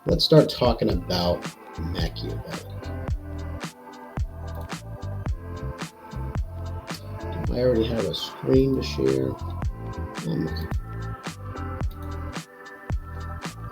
let's start talking about Machiavellic. Do I already have a screen to share?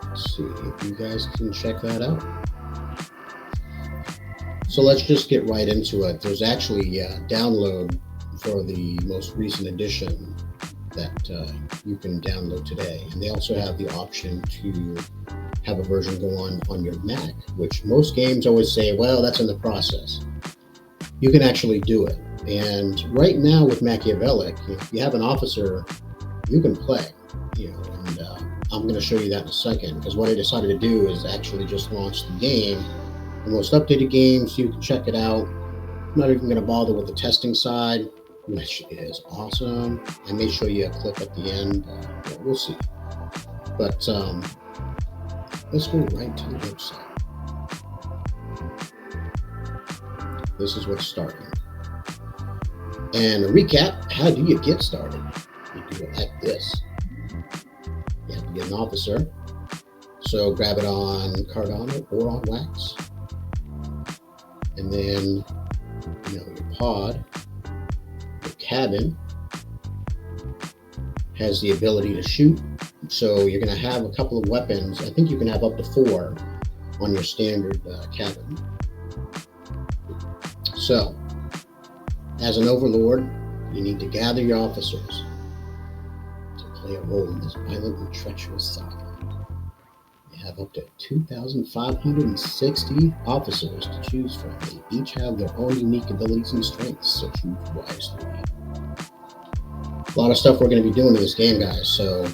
Let's see if you guys can check that out. So let's just get right into it. There's actually a download for the most recent edition that you can download today. And they also have the option to have a version go on your Mac, which most games always say, well, that's in the process. You can actually do it. And right now with Machiavellic, if you have an officer, you can play, and I'm going to show you that in a second, because what I decided to do is actually just launch the game. The most updated games, you can check it out. I'm not even going to bother with the testing side, which is awesome. I may show you a clip at the end. We'll see. But let's go right to the website. This is what's starting. And a recap, how do you get started? You do it like this. You have to get an officer. So grab it on Cardano or on Wax. And then, your pod, your cabin has the ability to shoot. So you're going to have a couple of weapons. I think you can have up to 4 on your standard cabin. So, as an overlord, you need to gather your officers to play a role in this violent and treacherous saga. You have up to 2,560 officers to choose from. They each have their own unique abilities and strengths, so choose wisely. A lot of stuff we're going to be doing in this game, guys, so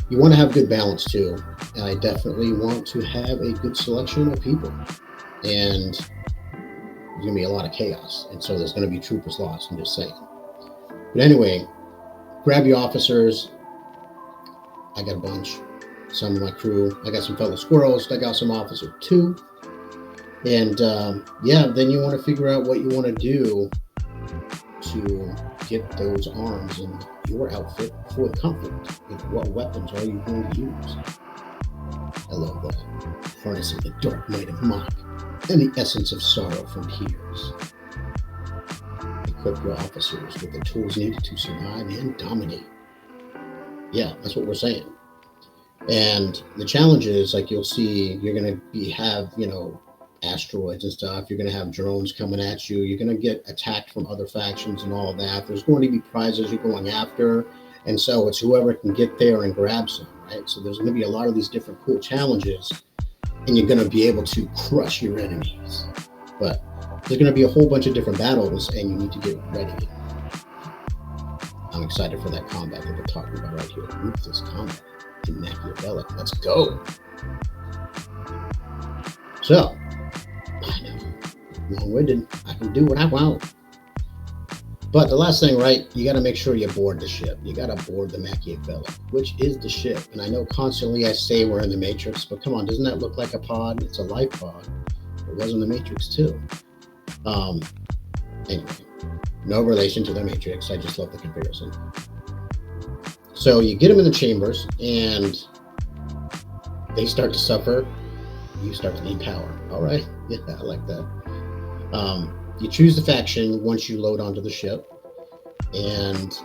you want to have good balance too. I definitely want to have a good selection of people, and there's going to be a lot of chaos, and so there's going to be troopers lost, I'm just saying. But anyway, grab your officers. I got a bunch. Some of my crew. I got some fellow squirrels. I got some officer too. And then you want to figure out what you want to do to get those arms in your outfit for the conflict. What weapons are you going to use? I love that. Harnessing the dark might of MACH and the essence of sorrow from peers. Equip your officers with the tools needed to survive and dominate. Yeah, that's what we're saying. And the challenge is, like you'll see, you're going to have asteroids and stuff. You're going to have drones coming at you. You're going to get attacked from other factions and all of that. There's going to be prizes you're going after. And so it's whoever can get there and grab some, right? So there's going to be a lot of these different cool challenges, and you're going to be able to crush your enemies. But there's going to be a whole bunch of different battles, and you need to get ready. I'm excited for that combat that we're talking about right here. Ruthless combat in Machiavellic. Let's go. So, I know, long-winded. I can do what I want. But the last thing, right, you got to make sure you board the ship. You got to board the Machiavellic, which is the ship. And I know constantly I say we're in the Matrix, but come on, doesn't that look like a pod? It's a life pod. It was in the Matrix too. Anyway, no relation to the Matrix. I just love the comparison. So you get them in the chambers, and they start to suffer. You start to need power. All right. Yeah, I like that. You choose the faction once you load onto the ship, and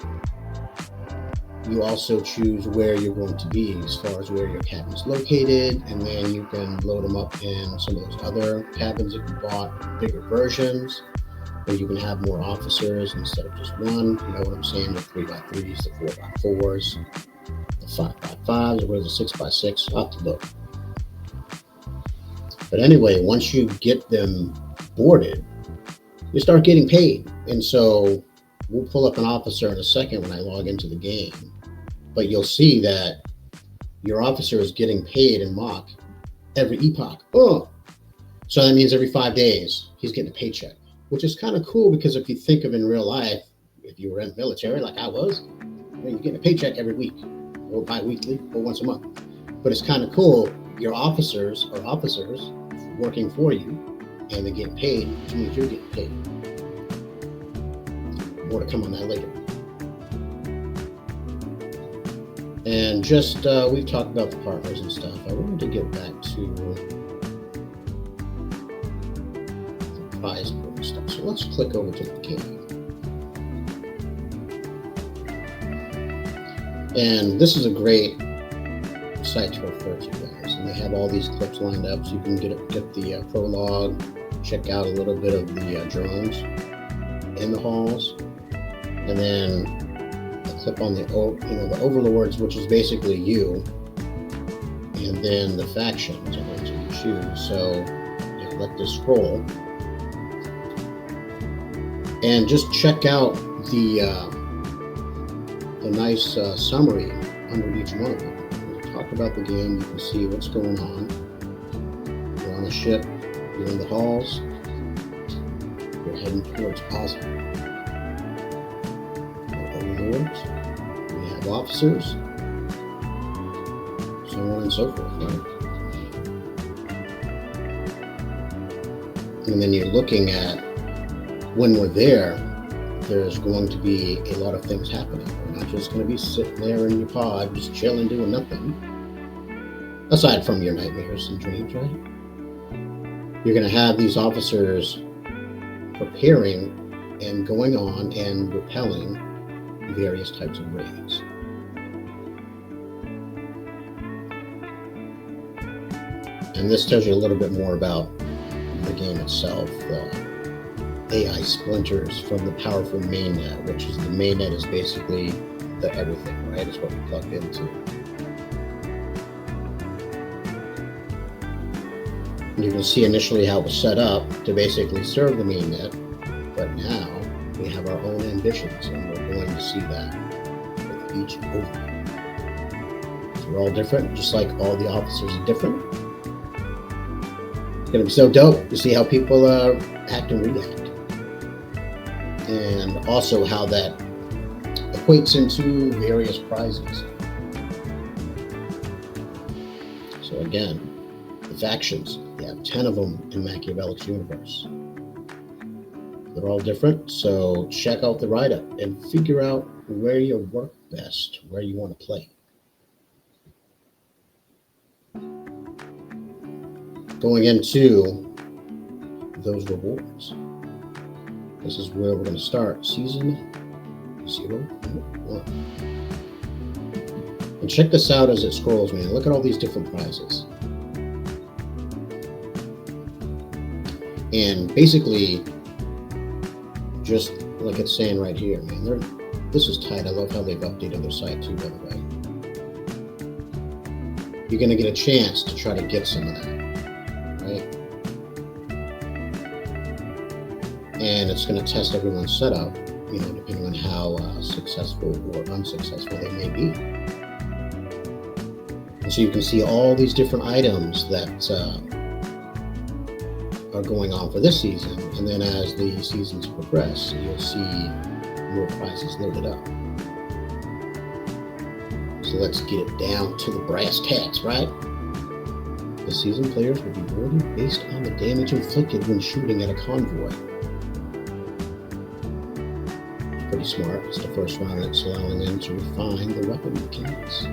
you also choose where you're going to be as far as where your cabin is located, and then you can load them up in some of those other cabins if you bought bigger versions, where you can have more officers instead of just one. You know what I'm saying? The 3x3s, the 4x4s, the 5x5s, or the 6x6. I'll have to look. But anyway, once you get them boarded, you start getting paid. And so we'll pull up an officer in a second when I log into the game. But you'll see that your officer is getting paid in MACH every epoch. Oh, so that means every 5 days he's getting a paycheck, which is kind of cool, because if you think of in real life, if you were in the military like I was, you're getting a paycheck every week or bi-weekly or once a month. But it's kind of cool. Your officers are officers working for you, and they get paid, which means you're getting paid. More to come on that later. And just, we've talked about the partners and stuff. I wanted to get back to the prize pool and stuff. So let's click over to the game. And this is a great site to refer to, guys. And they have all these clips lined up so you can get the prologue, check out a little bit of the drones in the halls, and then a clip on the the overlords, which is basically you, and then the factions are going to you choose. So let this scroll and just check out the nice summary under each one of them. When we talk about the game, you can see what's going on. You're on a ship, you're in the halls, you're heading towards Oslo. Overlords, we have officers, so on and so forth, right? And then you're looking at, when we're there, there's going to be a lot of things happening. We're not just going to be sitting there in your pod, just chilling, doing nothing. Aside from your nightmares and dreams, right? You're going to have these officers preparing and going on and repelling various types of raids. And this tells you a little bit more about the game itself. AI splinters from the powerful mainnet, which is the mainnet is basically the everything, right? It's what we plug into. And you can see initially how it was set up to basically serve the mainnet, but now we have our own ambitions, and we're going to see that with each overlord. So we're all different, just like all the officers are different. It's going to be so dope to see how people act and react. And also how that equates into various prizes. So again, the factions, you have 10 of them in Machiavellic's universe. They're all different, so check out the write-up and figure out where you work best, where you want to play. Going into those rewards. This is where we're going to start season 0.1. And check this out as it scrolls, man. Look at all these different prizes. And basically, just like it's saying right here, man, this is tight. I love how they've updated their site too, by the way. You're going to get a chance to try to get some of that, right? And it's going to test everyone's setup, depending on how successful or unsuccessful they may be. And so you can see all these different items that are going on for this season. And then as the seasons progress, you'll see more prizes loaded up. So let's get it down to the brass tacks, right? This season, players will be rewarded based on the damage inflicted when shooting at a convoy. Pretty smart. It's the first round that's allowing them to refine the weapon mechanics.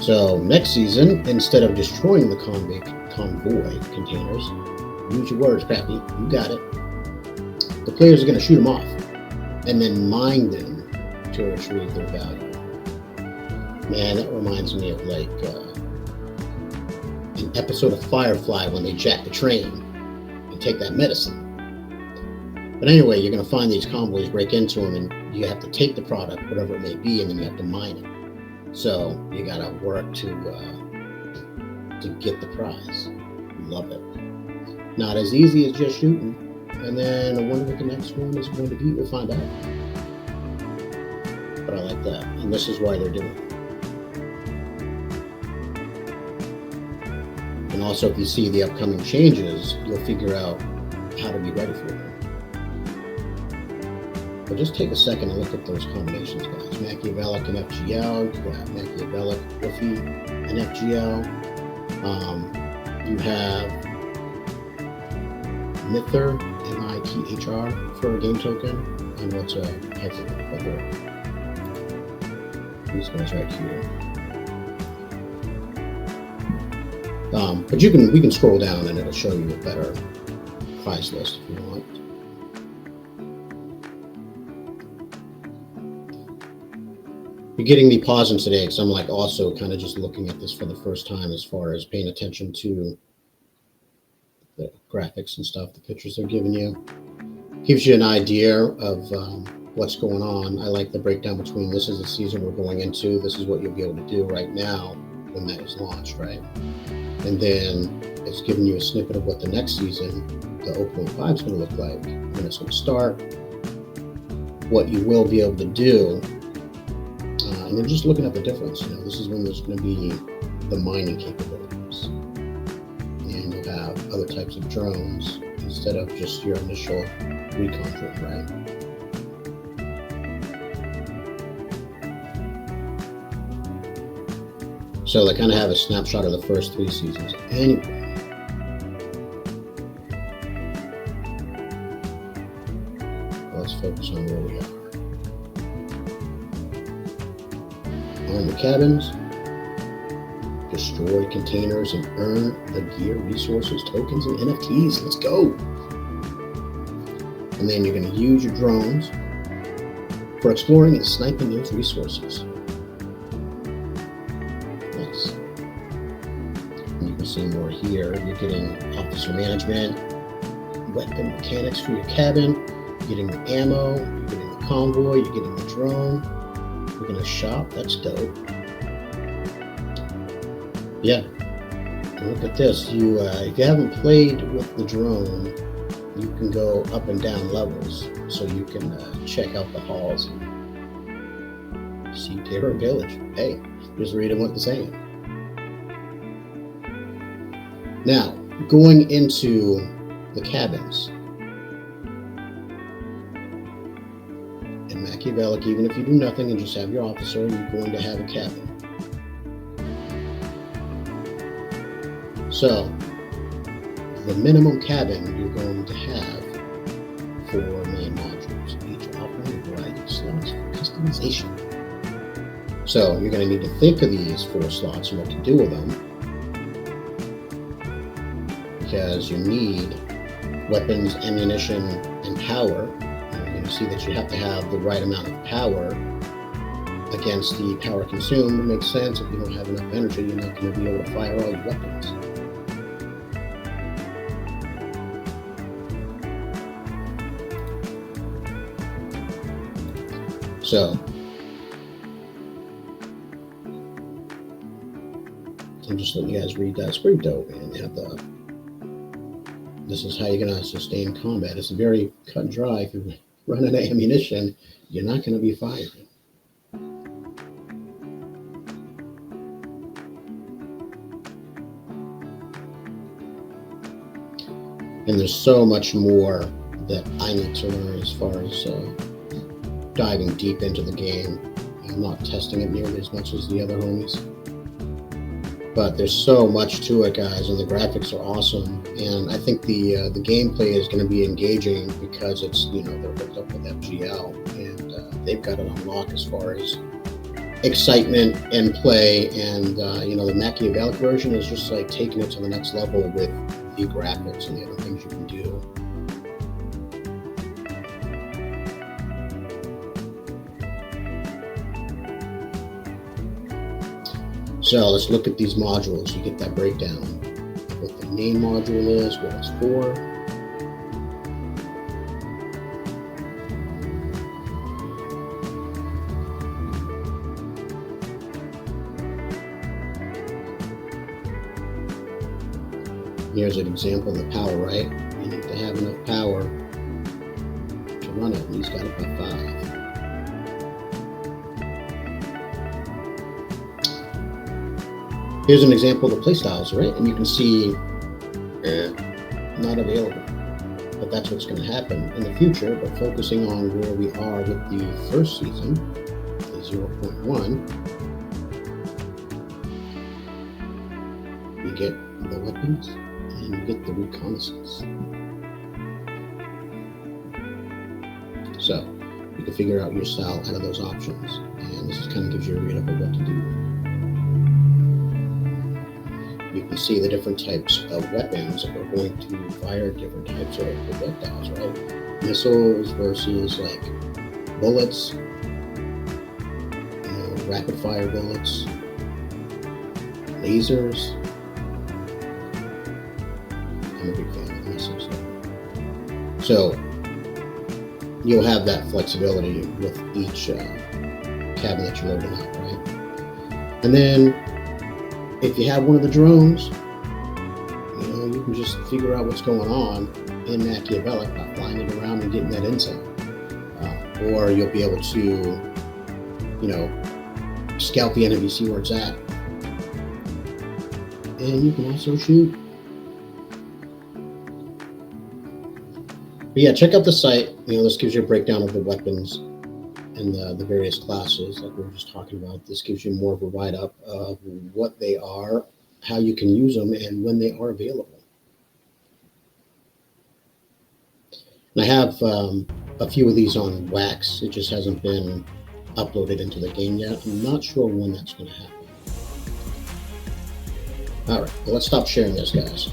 So next season, instead of destroying the convoy containers, use your words, Crafty, you got it. The players are going to shoot them off and then mine them to retrieve their value. Man, that reminds me of like an episode of Firefly when they jack the train and take that medicine. But anyway, you're going to find these convoys, break into them, and you have to take the product, whatever it may be, and then you have to mine it. So you got to work to get the prize. Love it. Not as easy as just shooting. And then I wonder what the next one is going to be. We'll find out. But I like that. And this is why they're doing it. And also, if you see the upcoming changes, you'll figure out how to be ready for them. But just take a second and look at those combinations, guys. Machiavellic and FGL. You got Machiavellic, Woofy, and FGL. You have Mither, MITHR for a game token. And what's a hyper? These guys right here. But we can scroll down and it'll show you a better price list if you want. You're getting me pausing today because I'm like also kind of just looking at this for the first time as far as paying attention to the graphics and stuff, the pictures they're giving you. Gives you an idea of what's going on. I like the breakdown between this is the season we're going into, this is what you'll be able to do right now when that is launched, right? And then it's giving you a snippet of what the next season, the 0.5 is going to look like, when it's going to start, what you will be able to do, and then just looking at the difference. You know, this is when there's going to be the mining capabilities, and you'll have other types of drones instead of just your initial recon drone, right? So they kind of have a snapshot of the first 3 seasons. Anyway, let's focus on where we are. On the cabins, destroy containers and earn the gear, resources, tokens, and NFTs. Let's go. And then you're going to use your drones for exploring and sniping those resources. Nice. And you can see more here. You're getting officer management, weapon mechanics for your cabin, you're getting the ammo, you're getting the convoy, you're getting the drone. You're going to shop. That's dope. Yeah. Look at this. You, if you haven't played with the drone, you can go up and down levels, so you can check out the halls and see Terror Village. Hey, just reading what they're saying. Now, going into the cabins. In Machiavellic, even if you do nothing and just have your officer, you're going to have a cabin. So, the minimum cabin you're going to have 4 main modules, each offering a variety of slots for customization. So you're going to need to think of these 4 slots and what to do with them, because you need weapons, ammunition, and power. And you're going to see that you have to have the right amount of power against the power consumed. It makes sense. If you don't have enough energy, you're not going to be able to fire all your weapons. So, I'm just letting you guys read that. It's pretty dope, man. You have this is how you're going to sustain combat. It's very cut and dry. If you're running ammunition, you're not going to be firing. And there's so much more that I need to learn as far as diving deep into the game. I'm not testing it nearly as much as the other homies. But there's so much to it, guys, and the graphics are awesome. And I think the gameplay is going to be engaging because it's, you know, they're hooked up with FGL, and they've got it on lock as far as excitement and play. And you know, the Machiavellic version is just like taking it to the next level with the graphics and the other things you can do. So let's look at these modules. You get that breakdown. What the main module is, what it's for. Here's an example of the power, right? You need to have enough power to run it, and he's got about 5. Here's an example of the playstyles, right? And you can see not available. But that's what's going to happen in the future. But focusing on where we are with the first season, the 0.1, you get the weapons and you get the reconnaissance. So you can figure out your style out of those options. And This just kind of gives you a read up of what to do. You can see the different types of weapons that are going to fire different types of projectiles, right? Missiles versus like bullets, rapid fire bullets, lasers. I'm a big fan of missiles. So you'll have that flexibility with each cabin that you're loading up, right? And then if you have one of the drones, you can just figure out what's going on in Machiavellic by flying it around and getting that intel. Or you'll be able to, scout the enemy, see where it's at. And you can also shoot. But yeah, check out the site. This gives you a breakdown of the weapons and the various classes like we were just talking about. This gives you more of a write-up of what they are, how you can use them, and when they are available. And I have a few of these on wax. It just hasn't been uploaded into the game yet. I'm not sure when that's going to happen. All right, well, let's stop sharing this, guys.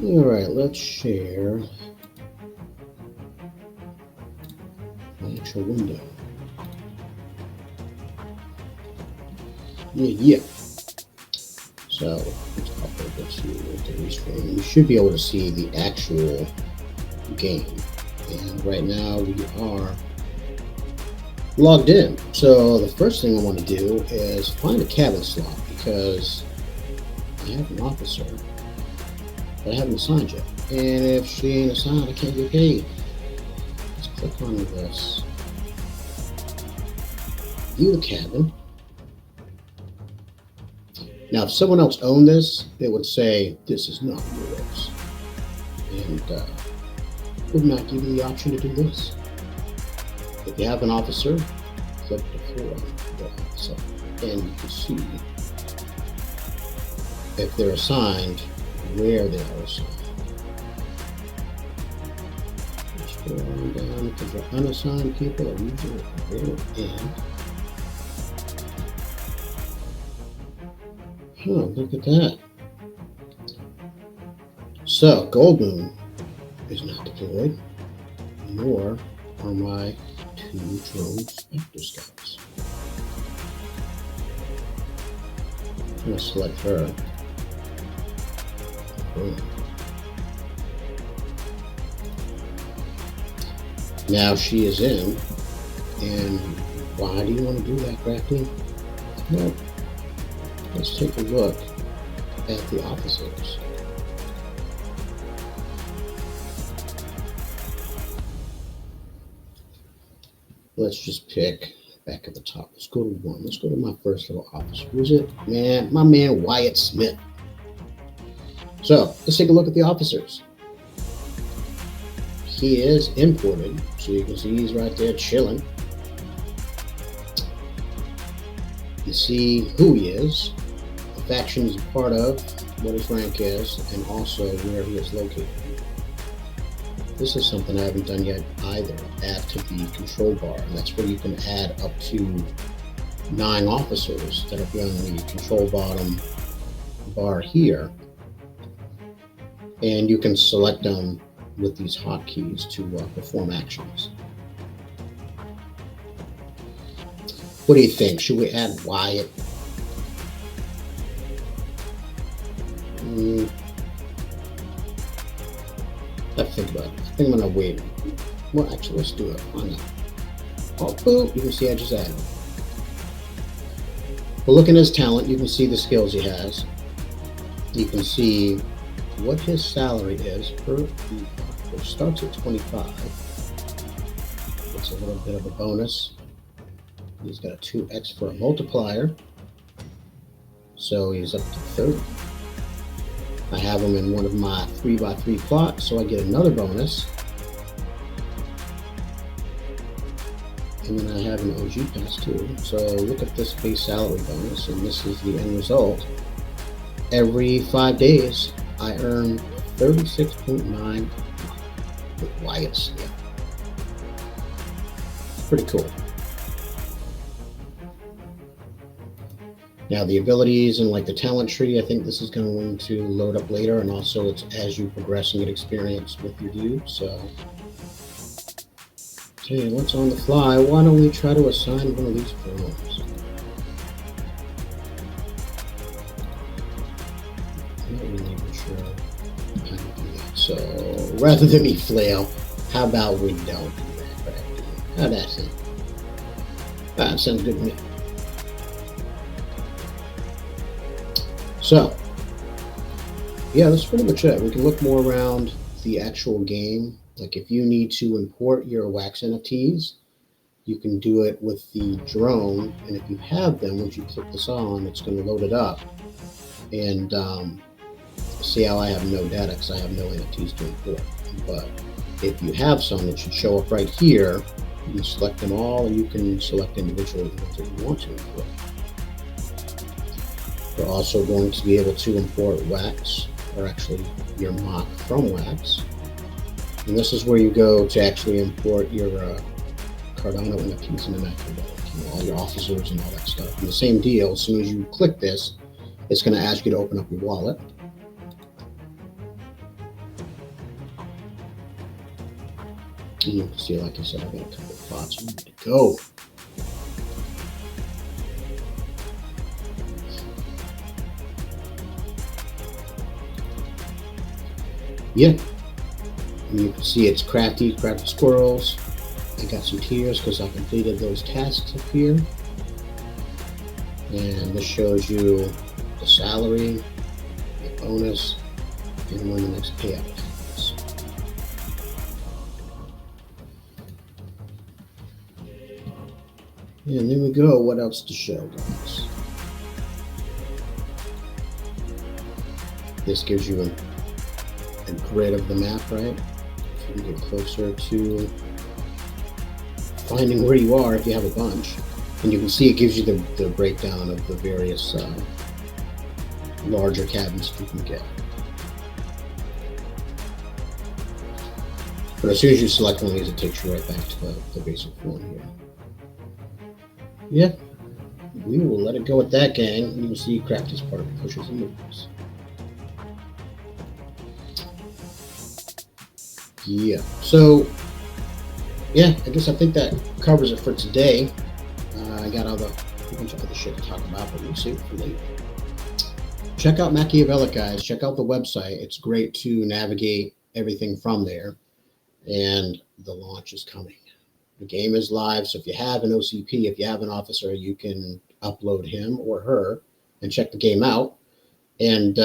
All right, let's share my actual window. Yeah. So let's pop over to the restream. You should be able to see the actual game. And right now we are logged in. So the first thing I want to do is find a cabin slot because I have an officer that I haven't assigned yet. And if she ain't assigned, I can't get paid. Let's click on this. View the cabin. Now, if someone else owned this, it would say, this is not yours. And would not give you the option to do this. If you have an officer, click deploy the officer. And you can see if they're assigned, where they are assigned. Scroll down because the unassigned people are usually at the very end. Look at that. So, Gold Moon is not deployed, nor are my 2 drone Spectre Scouts. I'm going to select her. Now she is in, and why do you want to do that, Crafty? Well, let's take a look at the officers. Let's just pick back at the top. Let's go to 1. Let's go to my first little officer. Who's it? My man Wyatt Smith. So let's take a look at the officers. He is imported, so you can see he's right there chilling. You see who he is, the faction he's a part of, what his rank is, and also where he is located. This is something I haven't done yet either. Add to the control bar, and that's where you can add up to 9 officers that are on the control bottom bar here. And you can select them with these hotkeys to perform actions. What do you think? Should we add Wyatt? Let's think about it. I think I'm gonna wait. Well, actually, let's do it. Why not? Oh, boom! You can see I just added. But looking at his talent, you can see the skills he has. You can see what his salary is per week, which starts at 25. It's a little bit of a bonus. He's got a 2x for a multiplier, so he's up to 30. I have them in one of my 3x3 plots, so I get another bonus. And then I have an OG pass too. So look at this base salary bonus, and this is the end result. Every 5 days, I earn 36.9 with Wyatt's. Yeah. Pretty cool. Now the abilities and like the talent tree, I think this is going to load up later, and also it's as you progress and get experience with your dude. So, okay, what's on the fly? Why don't we try to assign one of these forms? I'm not really even sure how to do that. So rather than me flail, how about we don't do that, Crafty? How'd that sound? That sounds good to me. So, yeah, that's pretty much it. We can look more around the actual game. Like if you need to import your wax NFTs, you can do it with the drone. And if you have them, once you click this on, it's going to load it up. And see how I have no data because I have no NFTs to import. But if you have some, it should show up right here. You can select them all, and you can select individually the ones that you want to import. You're also going to be able to import wax, or actually your MACH from wax. And this is where you go to actually import your Cardano NFTs into Machiavellic, all your officers and all that stuff. And the same deal, as soon as you click this, it's going to ask you to open up your wallet. And you can see, like I said, I've got a couple of plots ready to go. Yeah, and you can see it's Crafty Squirrels. I got some tiers because I completed those tasks up here. And this shows you the salary, the bonus, and when the next payout happens. And there we go. What else to show, guys? This gives you a grid of the map, right? So you can get closer to finding where you are if you have a bunch. And you can see it gives you the breakdown of the various larger cabins you can get. But as soon as you select one of these, it takes you right back to the basic form here. Yeah, we will let it go at that, gang. And you can see Crafty's part of the pushes and moves. Yeah, so yeah, I think that covers it for today. I got a bunch of other shit to talk about, but we'll save it for later. Check out Machiavellic, guys. Check out the website. It's great to navigate everything from there. And the launch is coming. The game is live, so if you have an OCP, if you have an officer, you can upload him or her and check the game out. And